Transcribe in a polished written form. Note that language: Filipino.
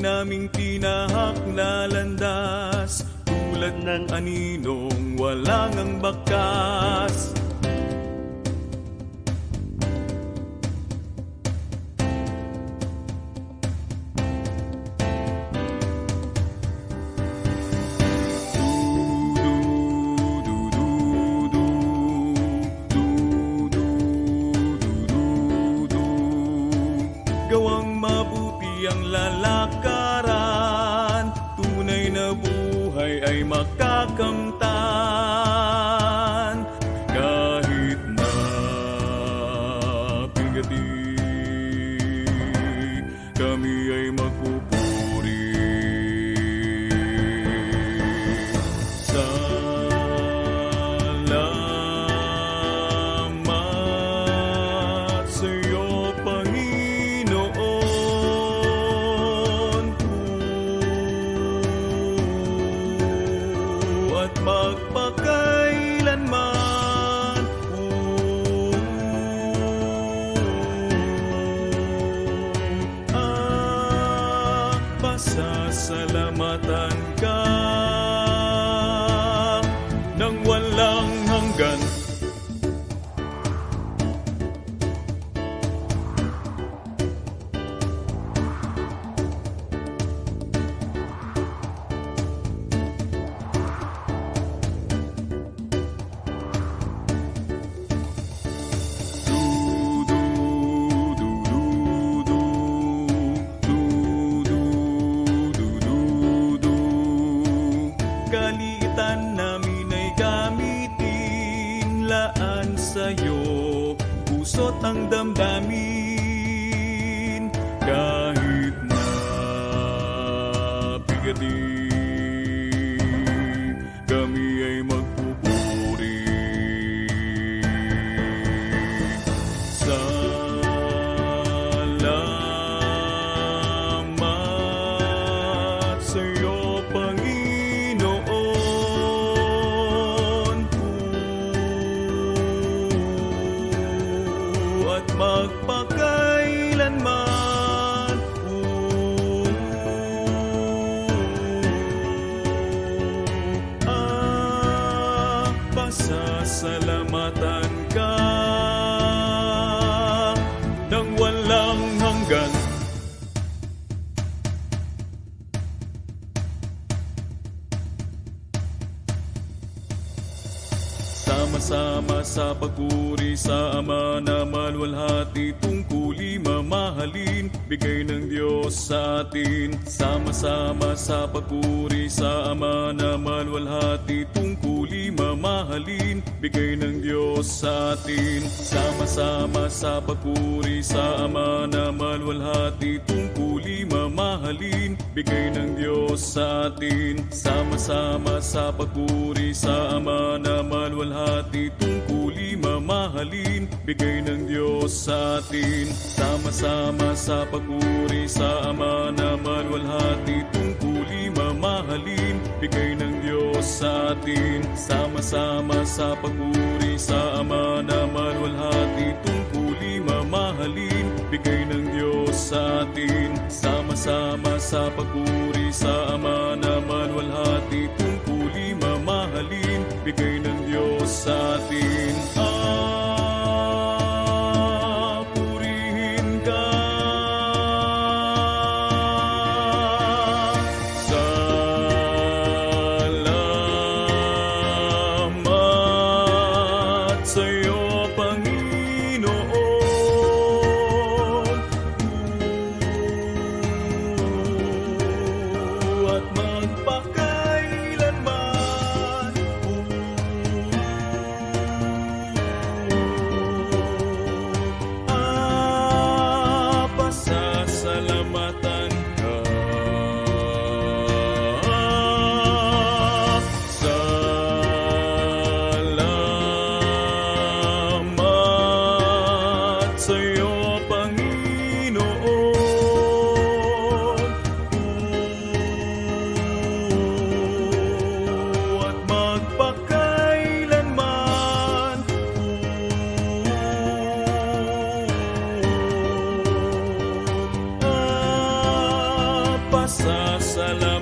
naming tinahak na landas, tulad ng aninong walang ang bakas. Gawang mabuti ang lalakaran, tunay na buhay ay makakamtan. Kahit na bigati, kami ay magpupuri. Salamat sa'yo, Panginoon, at magpakailanman. Pasasalamatan ka ng walang hanggan. Kaliitan namin ay gamitin, laan sa'yo puso't ang damdamin. Kahit na bigati, kami ay magpupuri. Salamat sa'yo, Panginoon, at magpakailanman. Pasasalamatan ka ng walang hanggan. Sama-sama sa pagpuri sa Ama na maluwalhati, tungkuli mamahalin, bigay ng Diyos sa atin. Sama-sama sa pagpuri sa Ama na maluwalhati, tungkuli mamahalin, bigay ng Diyos sa atin. Sama-sama sa pagpuri sa Ama na maluwalhati, tungkuli mamahalin, bigay ng Diyos sa atin. Sama-sama sa pagpuri sa Ama na maluwalhati, tungkuli mamahalin, bigay ng Diyos sa atin. Sama-sama sa pagpuri sa Ama na maluwalhati, tungkuli mamahalin, bigay ng Diyos sa atin. Sama-sama sa pagpuri sa Ama na maluwalhati, tungkuli mamahalin, bigay ng Diyos sa atin. Sama-sama sa pagpuri sa Ama na maluwalhati, tungkuli mamahalin, bigay ng Diyos sa atin. Purihin ka. Salamat sa'yo, Panginoon, at pasasalamat.